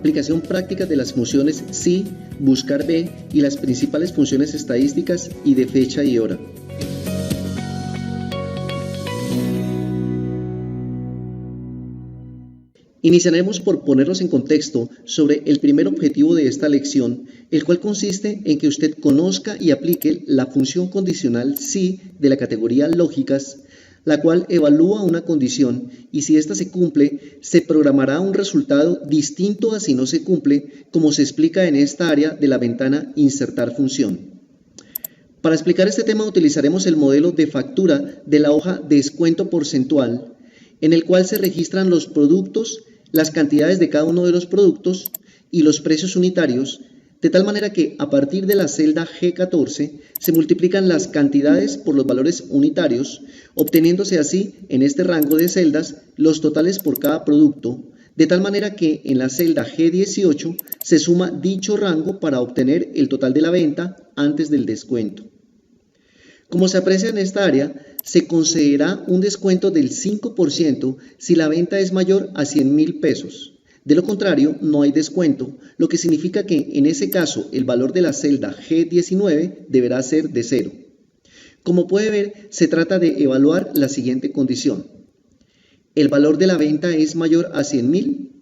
Aplicación práctica de las funciones si, buscar b y las principales funciones estadísticas y de fecha y hora. Iniciaremos por ponernos en contexto sobre el primer objetivo de esta lección, el cual consiste en que usted conozca y aplique la función condicional si de la categoría lógicas, la cual evalúa una condición y si ésta se cumple, se programará un resultado distinto a si no se cumple, como se explica en esta área de la ventana Insertar función. Para explicar este tema utilizaremos el modelo de factura de la hoja Descuento porcentual, en el cual se registran los productos, las cantidades de cada uno de los productos y los precios unitarios, de tal manera que a partir de la celda G14 se multiplican las cantidades por los valores unitarios, obteniéndose así en este rango de celdas los totales por cada producto, de tal manera que en la celda G18 se suma dicho rango para obtener el total de la venta antes del descuento. Como se aprecia en esta área, se concederá un descuento del 5% si la venta es mayor a 100.000 pesos. De lo contrario, no hay descuento, lo que significa que en ese caso el valor de la celda G19 deberá ser de 0. Como puede ver, se trata de evaluar la siguiente condición. ¿El valor de la venta es mayor a 100.000?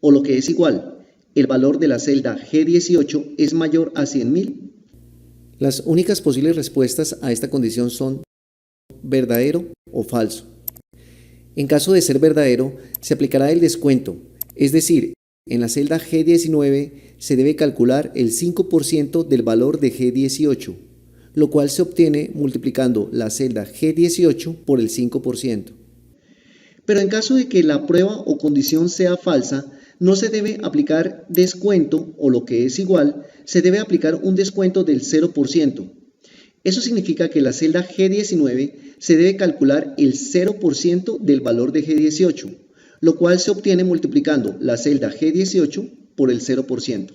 O lo que es igual, ¿el valor de la celda G18 es mayor a 100.000? Las únicas posibles respuestas a esta condición son verdadero o falso. En caso de ser verdadero, se aplicará el descuento, es decir, en la celda G19 se debe calcular el 5% del valor de G18, lo cual se obtiene multiplicando la celda G18 por el 5%. Pero en caso de que la prueba o condición sea falsa, no se debe aplicar descuento o lo que es igual, se debe aplicar un descuento del 0%. Eso significa que la celda G19 se debe calcular el 0% del valor de G18, lo cual se obtiene multiplicando la celda G18 por el 0%.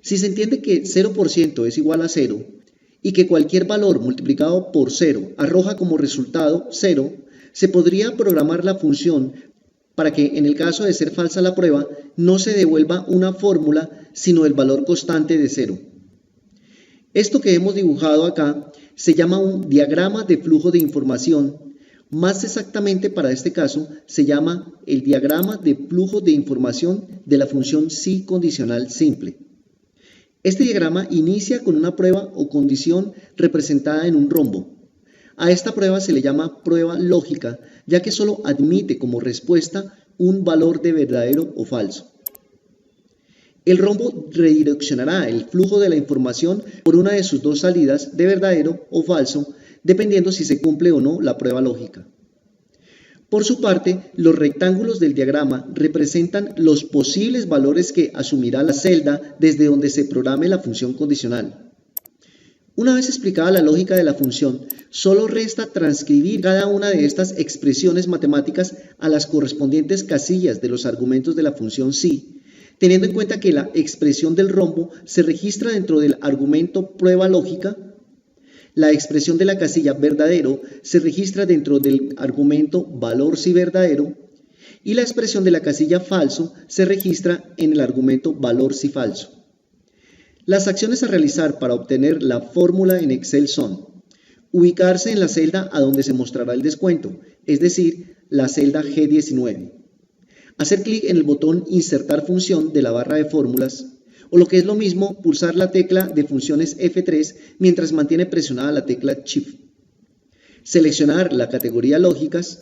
Si se entiende que 0% es igual a 0 y que cualquier valor multiplicado por 0 arroja como resultado 0, se podría programar la función para que en el caso de ser falsa la prueba no se devuelva una fórmula sino el valor constante de 0. Esto que hemos dibujado acá se llama un diagrama de flujo de información. Más exactamente para este caso se llama el diagrama de flujo de información de la función si condicional simple. Este diagrama inicia con una prueba o condición representada en un rombo. A esta prueba se le llama prueba lógica, ya que solo admite como respuesta un valor de verdadero o falso. El rombo redireccionará el flujo de la información por una de sus dos salidas de verdadero o falso, dependiendo si se cumple o no la prueba lógica. Por su parte, los rectángulos del diagrama representan los posibles valores que asumirá la celda desde donde se programe la función condicional. Una vez explicada la lógica de la función, solo resta transcribir cada una de estas expresiones matemáticas a las correspondientes casillas de los argumentos de la función si, teniendo en cuenta que la expresión del rombo se registra dentro del argumento prueba lógica, la expresión de la casilla verdadero se registra dentro del argumento valor si verdadero y la expresión de la casilla falso se registra en el argumento valor si falso. Las acciones a realizar para obtener la fórmula en Excel son: ubicarse en la celda a donde se mostrará el descuento, es decir, la celda G19. Hacer clic en el botón Insertar función de la barra de fórmulas, o lo que es lo mismo, pulsar la tecla de funciones F3 mientras mantiene presionada la tecla Shift. Seleccionar la categoría lógicas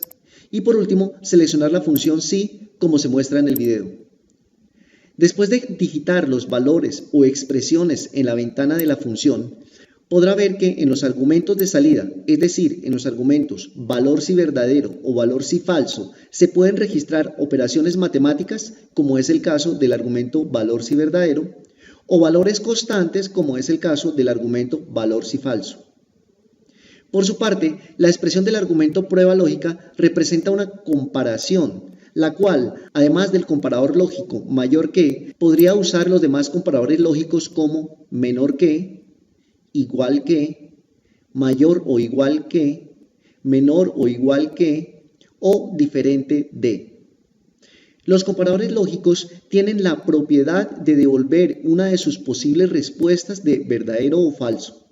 y por último, seleccionar la función si como se muestra en el video. Después de digitar los valores o expresiones en la ventana de la función, podrá ver que en los argumentos de salida, es decir, en los argumentos valor si verdadero o valor si falso, se pueden registrar operaciones matemáticas, como es el caso del argumento valor si verdadero, o valores constantes, como es el caso del argumento valor si falso. Por su parte, la expresión del argumento prueba lógica representa una comparación, la cual, además del comparador lógico mayor que, podría usar los demás comparadores lógicos como menor que, igual que, mayor o igual que, menor o igual que, o diferente de. Los comparadores lógicos tienen la propiedad de devolver una de sus posibles respuestas de verdadero o falso.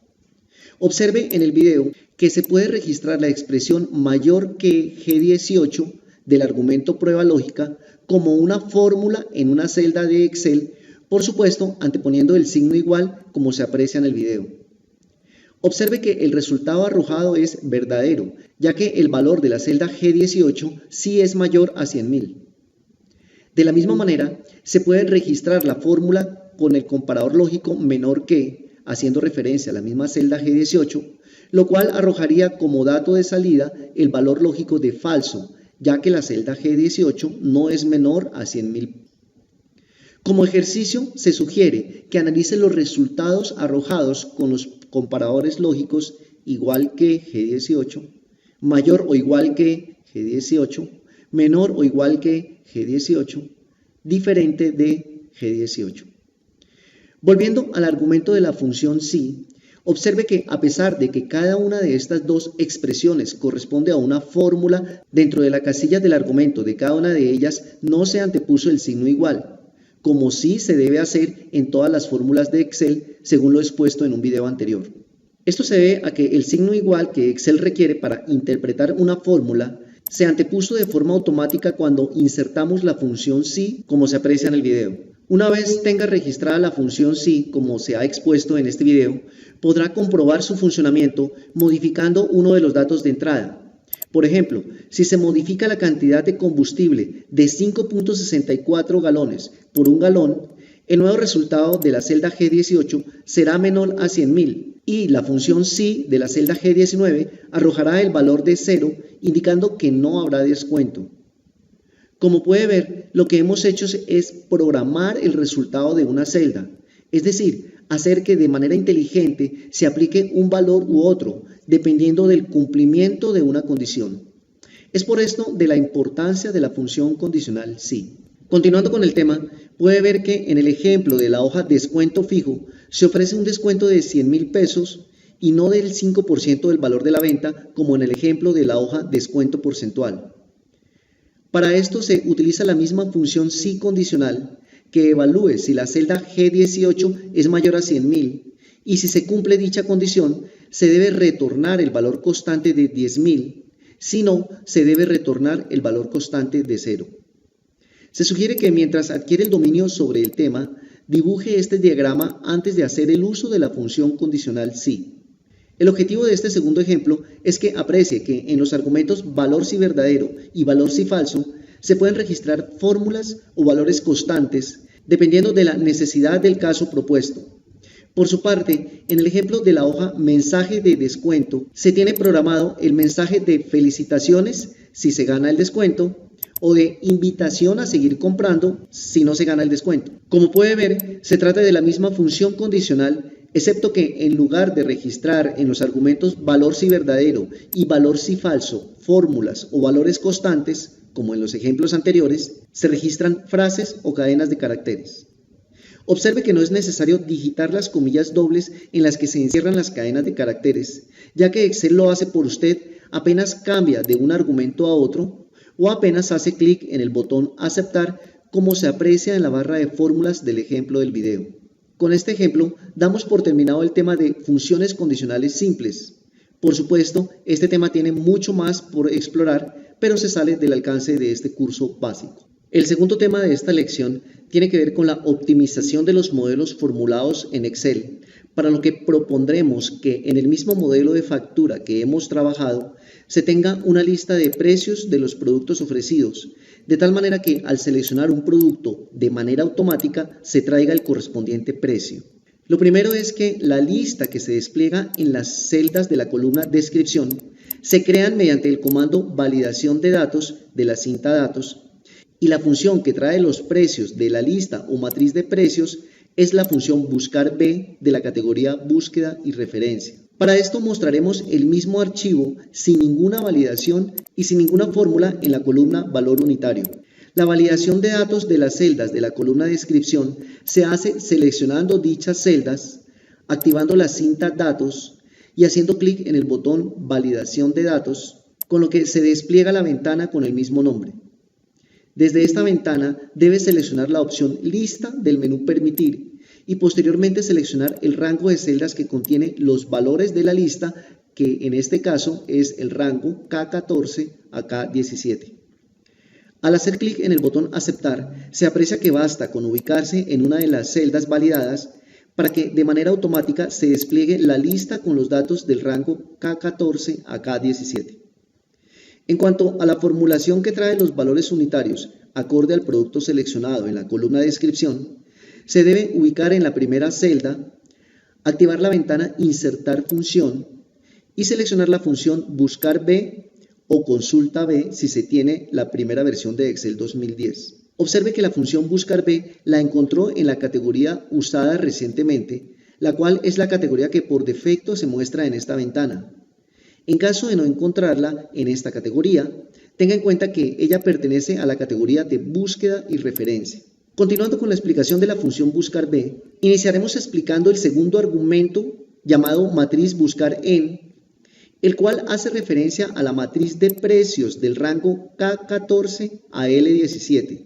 Observe en el video que se puede registrar la expresión mayor que G18 del argumento prueba lógica como una fórmula en una celda de Excel, por supuesto anteponiendo el signo igual como se aprecia en el video. Observe que el resultado arrojado es verdadero, ya que el valor de la celda G18 sí es mayor a 100.000. De la misma manera, se puede registrar la fórmula con el comparador lógico menor que, haciendo referencia a la misma celda G18, lo cual arrojaría como dato de salida el valor lógico de falso, ya que la celda G18 no es menor a 100.000. Como ejercicio, se sugiere que analice los resultados arrojados con los comparadores lógicos igual que G18, mayor o igual que G18, menor o igual que G18, diferente de G18. Volviendo al argumento de la función sí, observe que a pesar de que cada una de estas dos expresiones corresponde a una fórmula, dentro de la casilla del argumento de cada una de ellas no se antepuso el signo igual, como sí se debe hacer en todas las fórmulas de Excel, según lo expuesto en un video anterior. Esto se debe a que el signo igual que Excel requiere para interpretar una fórmula se antepuso de forma automática cuando insertamos la función sí, como se aprecia en el video. Una vez tenga registrada la función sí, como se ha expuesto en este video, podrá comprobar su funcionamiento modificando uno de los datos de entrada. Por ejemplo, si se modifica la cantidad de combustible de 5.64 galones por un galón, el nuevo resultado de la celda G18 será menor a 100.000 y la función sí de la celda G19 arrojará el valor de 0, indicando que no habrá descuento. Como puede ver, lo que hemos hecho es programar el resultado de una celda, es decir, hacer que de manera inteligente se aplique un valor u otro, dependiendo del cumplimiento de una condición. Es por esto de la importancia de la función condicional sí. Continuando con el tema, puede ver que en el ejemplo de la hoja descuento fijo se ofrece un descuento de 100.000 pesos y no del 5% del valor de la venta como en el ejemplo de la hoja descuento porcentual. Para esto se utiliza la misma función sí condicional que evalúe si la celda G18 es mayor a 100.000 y si se cumple dicha condición se debe retornar el valor constante de 10.000, si no se debe retornar el valor constante de 0. Se sugiere que mientras adquiere el dominio sobre el tema, dibuje este diagrama antes de hacer el uso de la función condicional sí. El objetivo de este segundo ejemplo es que aprecie que en los argumentos valor si verdadero y valor si falso se pueden registrar fórmulas o valores constantes dependiendo de la necesidad del caso propuesto. Por su parte, en el ejemplo de la hoja mensaje de descuento, se tiene programado el mensaje de felicitaciones si se gana el descuento o de invitación a seguir comprando si no se gana el descuento. Como puede ver, se trata de la misma función condicional, excepto que en lugar de registrar en los argumentos valor si verdadero y valor si falso, fórmulas o valores constantes, como en los ejemplos anteriores, se registran frases o cadenas de caracteres. Observe que no es necesario digitar las comillas dobles en las que se encierran las cadenas de caracteres, ya que Excel lo hace por usted apenas cambia de un argumento a otro o apenas hace clic en el botón aceptar, como se aprecia en la barra de fórmulas del ejemplo del video. Con este ejemplo damos por terminado el tema de funciones condicionales simples. Por supuesto, este tema tiene mucho más por explorar, pero se sale del alcance de este curso básico. El segundo tema de esta lección tiene que ver con la optimización de los modelos formulados en Excel, para lo que propondremos que en el mismo modelo de factura que hemos trabajado se tenga una lista de precios de los productos ofrecidos, de tal manera que al seleccionar un producto de manera automática se traiga el correspondiente precio. Lo primero es que la lista que se despliega en las celdas de la columna descripción se crean mediante el comando validación de datos de la cinta datos y la función que trae los precios de la lista o matriz de precios es la función buscar B de la categoría búsqueda y referencia. Para esto mostraremos el mismo archivo sin ninguna validación y sin ninguna fórmula en la columna valor unitario. La validación de datos de las celdas de la columna descripción se hace seleccionando dichas celdas, activando la cinta datos y haciendo clic en el botón validación de datos, con lo que se despliega la ventana con el mismo nombre. Desde esta ventana debe seleccionar la opción Lista del menú Permitir y posteriormente seleccionar el rango de celdas que contiene los valores de la lista, que en este caso es el rango K14 a K17. Al hacer clic en el botón Aceptar, se aprecia que basta con ubicarse en una de las celdas validadas para que de manera automática se despliegue la lista con los datos del rango K14 a K17. En cuanto a la formulación que trae los valores unitarios acorde al producto seleccionado en la columna de descripción, se debe ubicar en la primera celda, activar la ventana Insertar función y seleccionar la función Buscar B o Consulta B si se tiene la primera versión de Excel 2010. Observe que la función Buscar B la encontró en la categoría usada recientemente, la cual es la categoría que por defecto se muestra en esta ventana. En caso de no encontrarla en esta categoría, tenga en cuenta que ella pertenece a la categoría de búsqueda y referencia. Continuando con la explicación de la función Buscar B, iniciaremos explicando el segundo argumento llamado matriz Buscar en, el cual hace referencia a la matriz de precios del rango K14 a L17.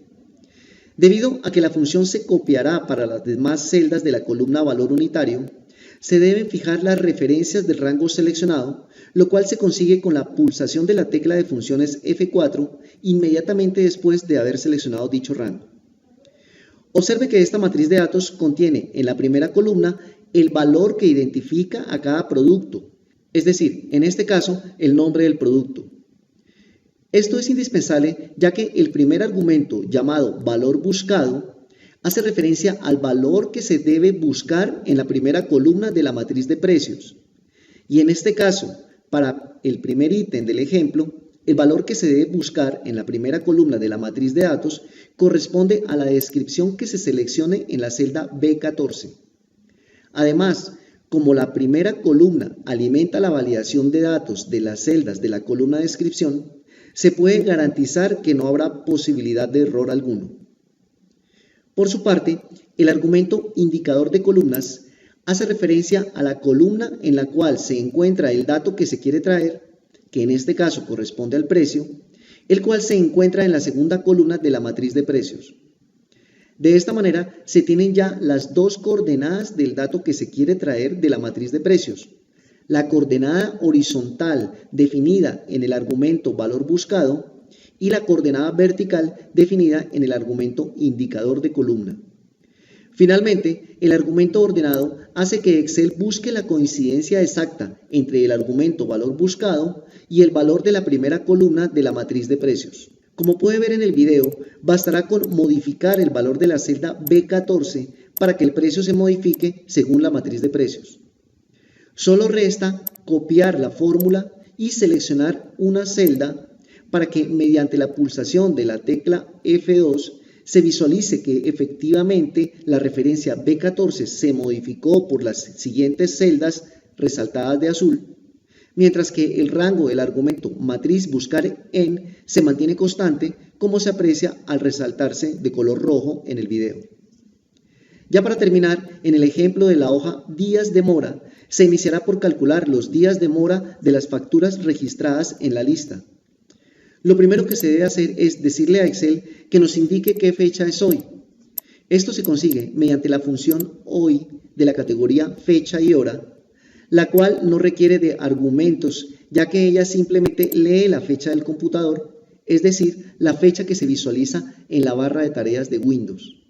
Debido a que la función se copiará para las demás celdas de la columna valor unitario, se deben fijar las referencias del rango seleccionado, lo cual se consigue con la pulsación de la tecla de funciones F4 inmediatamente después de haber seleccionado dicho rango. Observe que esta matriz de datos contiene en la primera columna el valor que identifica a cada producto, es decir, en este caso, el nombre del producto. Esto es indispensable ya que el primer argumento, llamado valor buscado, hace referencia al valor que se debe buscar en la primera columna de la matriz de precios. Y en este caso, para el primer ítem del ejemplo, el valor que se debe buscar en la primera columna de la matriz de datos corresponde a la descripción que se seleccione en la celda B14. Además, como la primera columna alimenta la validación de datos de las celdas de la columna de descripción, se puede garantizar que no habrá posibilidad de error alguno. Por su parte, el argumento indicador de columnas hace referencia a la columna en la cual se encuentra el dato que se quiere traer, que en este caso corresponde al precio, el cual se encuentra en la segunda columna de la matriz de precios. De esta manera se tienen ya las dos coordenadas del dato que se quiere traer de la matriz de precios. La coordenada horizontal definida en el argumento valor buscado y la coordenada vertical definida en el argumento indicador de columna. Finalmente, el argumento ordenado hace que Excel busque la coincidencia exacta entre el argumento valor buscado y el valor de la primera columna de la matriz de precios. Como puede ver en el video, bastará con modificar el valor de la celda B14 para que el precio se modifique según la matriz de precios. Solo resta copiar la fórmula y seleccionar una celda para que mediante la pulsación de la tecla F2 se visualice que efectivamente la referencia B14 se modificó por las siguientes celdas resaltadas de azul, mientras que el rango del argumento matriz buscar en se mantiene constante, como se aprecia al resaltarse de color rojo en el video. Ya para terminar, en el ejemplo de la hoja días de mora, se iniciará por calcular los días de mora de las facturas registradas en la lista. Lo primero que se debe hacer es decirle a Excel que nos indique qué fecha es hoy. Esto se consigue mediante la función hoy de la categoría fecha y hora, la cual no requiere de argumentos, ya que ella simplemente lee la fecha del computador, es decir, la fecha que se visualiza en la barra de tareas de Windows.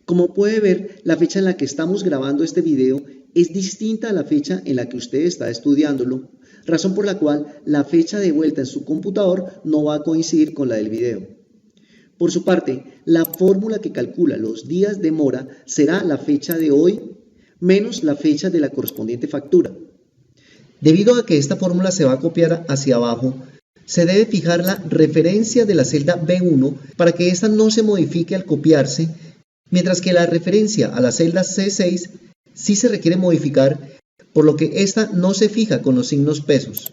Como puede ver, la fecha en la que estamos grabando este video es distinta a la fecha en la que usted está estudiándolo, razón por la cual la fecha de vuelta en su computador no va a coincidir con la del video. Por su parte, la fórmula que calcula los días de mora será la fecha de hoy menos la fecha de la correspondiente factura. Debido a que esta fórmula se va a copiar hacia abajo, se debe fijar la referencia de la celda B1 para que ésta no se modifique al copiarse, mientras que la referencia a la celda C6 sí se requiere modificar, por lo que esta no se fija con los signos pesos.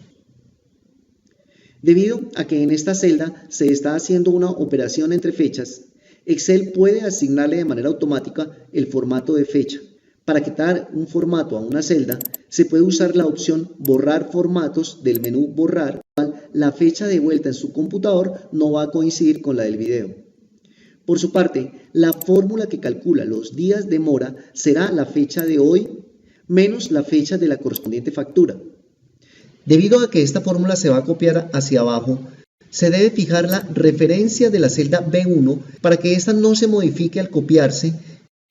Debido a que en esta celda se está haciendo una operación entre fechas, Excel puede asignarle de manera automática el formato de fecha. Para quitar un formato a una celda, se puede usar la opción Borrar formatos del menú Borrar, la fecha de vuelta en su computador no va a coincidir con la del video. Por su parte, la fórmula que calcula los días de mora será la fecha de hoy menos la fecha de la correspondiente factura. Debido a que esta fórmula se va a copiar hacia abajo, se debe fijar la referencia de la celda B1 para que ésta no se modifique al copiarse,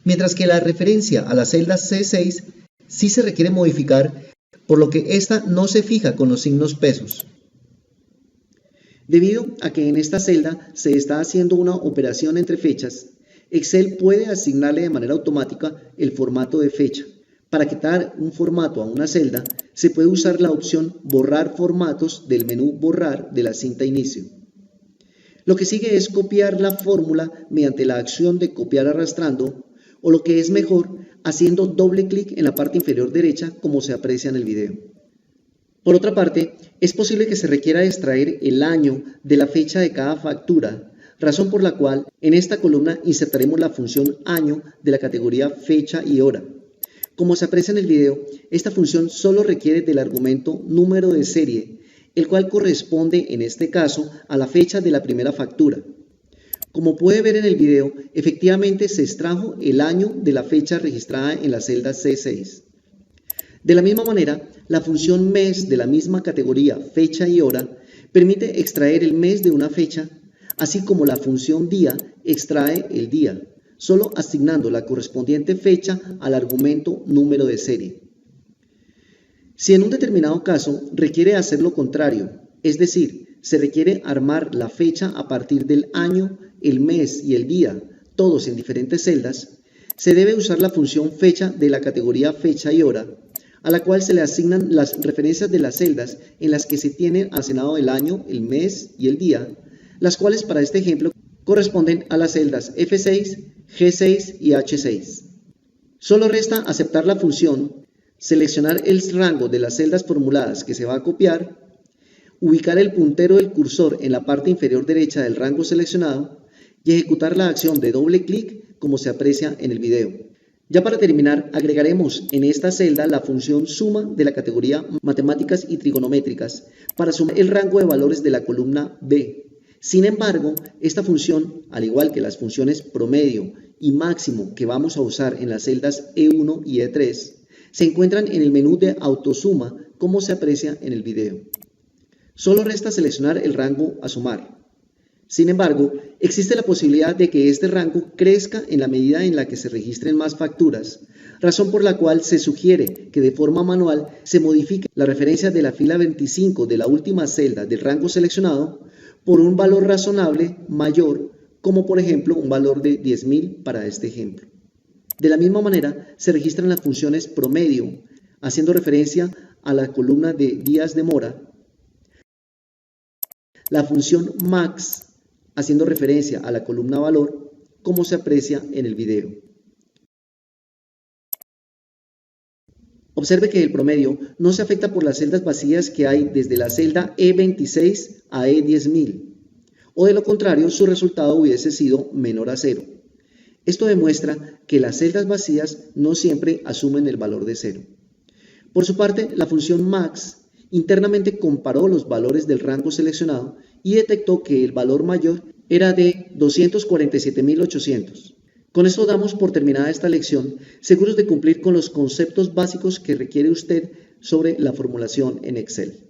mientras que la referencia a la celda C6 sí se requiere modificar, por lo que ésta no se fija con los signos pesos. Debido a que en esta celda se está haciendo una operación entre fechas, Excel puede asignarle de manera automática el formato de fecha. Para quitar un formato a una celda, se puede usar la opción Borrar formatos del menú Borrar de la cinta inicio. Lo que sigue es copiar la fórmula mediante la acción de copiar arrastrando, o lo que es mejor, haciendo doble clic en la parte inferior derecha como se aprecia en el video. Por otra parte, es posible que se requiera extraer el año de la fecha de cada factura, razón por la cual en esta columna insertaremos la función año de la categoría fecha y hora. Como se aprecia en el video, esta función solo requiere del argumento número de serie, el cual corresponde en este caso a la fecha de la primera factura. Como puede ver en el video, efectivamente se extrajo el año de la fecha registrada en la celda C6. De la misma manera, la función mes de la misma categoría fecha y hora permite extraer el mes de una fecha, así como la función día extrae el día, solo asignando la correspondiente fecha al argumento número de serie. Si en un determinado caso requiere hacer lo contrario, es decir, se requiere armar la fecha a partir del año, el mes y el día, todos en diferentes celdas, se debe usar la función fecha de la categoría fecha y hora, a la cual se le asignan las referencias de las celdas en las que se tiene almacenado el año, el mes y el día, las cuales para este ejemplo corresponden a las celdas F6, G6 y H6. Solo resta aceptar la función, seleccionar el rango de las celdas formuladas que se va a copiar, ubicar el puntero del cursor en la parte inferior derecha del rango seleccionado y ejecutar la acción de doble clic como se aprecia en el video. Ya para terminar, agregaremos en esta celda la función suma de la categoría matemáticas y trigonométricas para sumar el rango de valores de la columna B. Sin embargo, esta función, al igual que las funciones promedio y máximo que vamos a usar en las celdas E1 y E3, se encuentran en el menú de autosuma como se aprecia en el video. Solo resta seleccionar el rango a sumar. Sin embargo, existe la posibilidad de que este rango crezca en la medida en la que se registren más facturas, razón por la cual se sugiere que de forma manual se modifique la referencia de la fila 25 de la última celda del rango seleccionado por un valor razonable mayor, como por ejemplo un valor de 10.000 para este ejemplo. De la misma manera, se registran las funciones promedio, haciendo referencia a la columna de días de mora, la función max, haciendo referencia a la columna valor, como se aprecia en el video. Observe que el promedio no se afecta por las celdas vacías que hay desde la celda E26 a E10.000, o de lo contrario su resultado hubiese sido menor a 0. Esto demuestra que las celdas vacías no siempre asumen el valor de 0. Por su parte, la función max internamente comparó los valores del rango seleccionado y detectó que el valor mayor era de 247.800. Con esto damos por terminada esta lección, seguros de cumplir con los conceptos básicos que requiere usted sobre la formulación en Excel.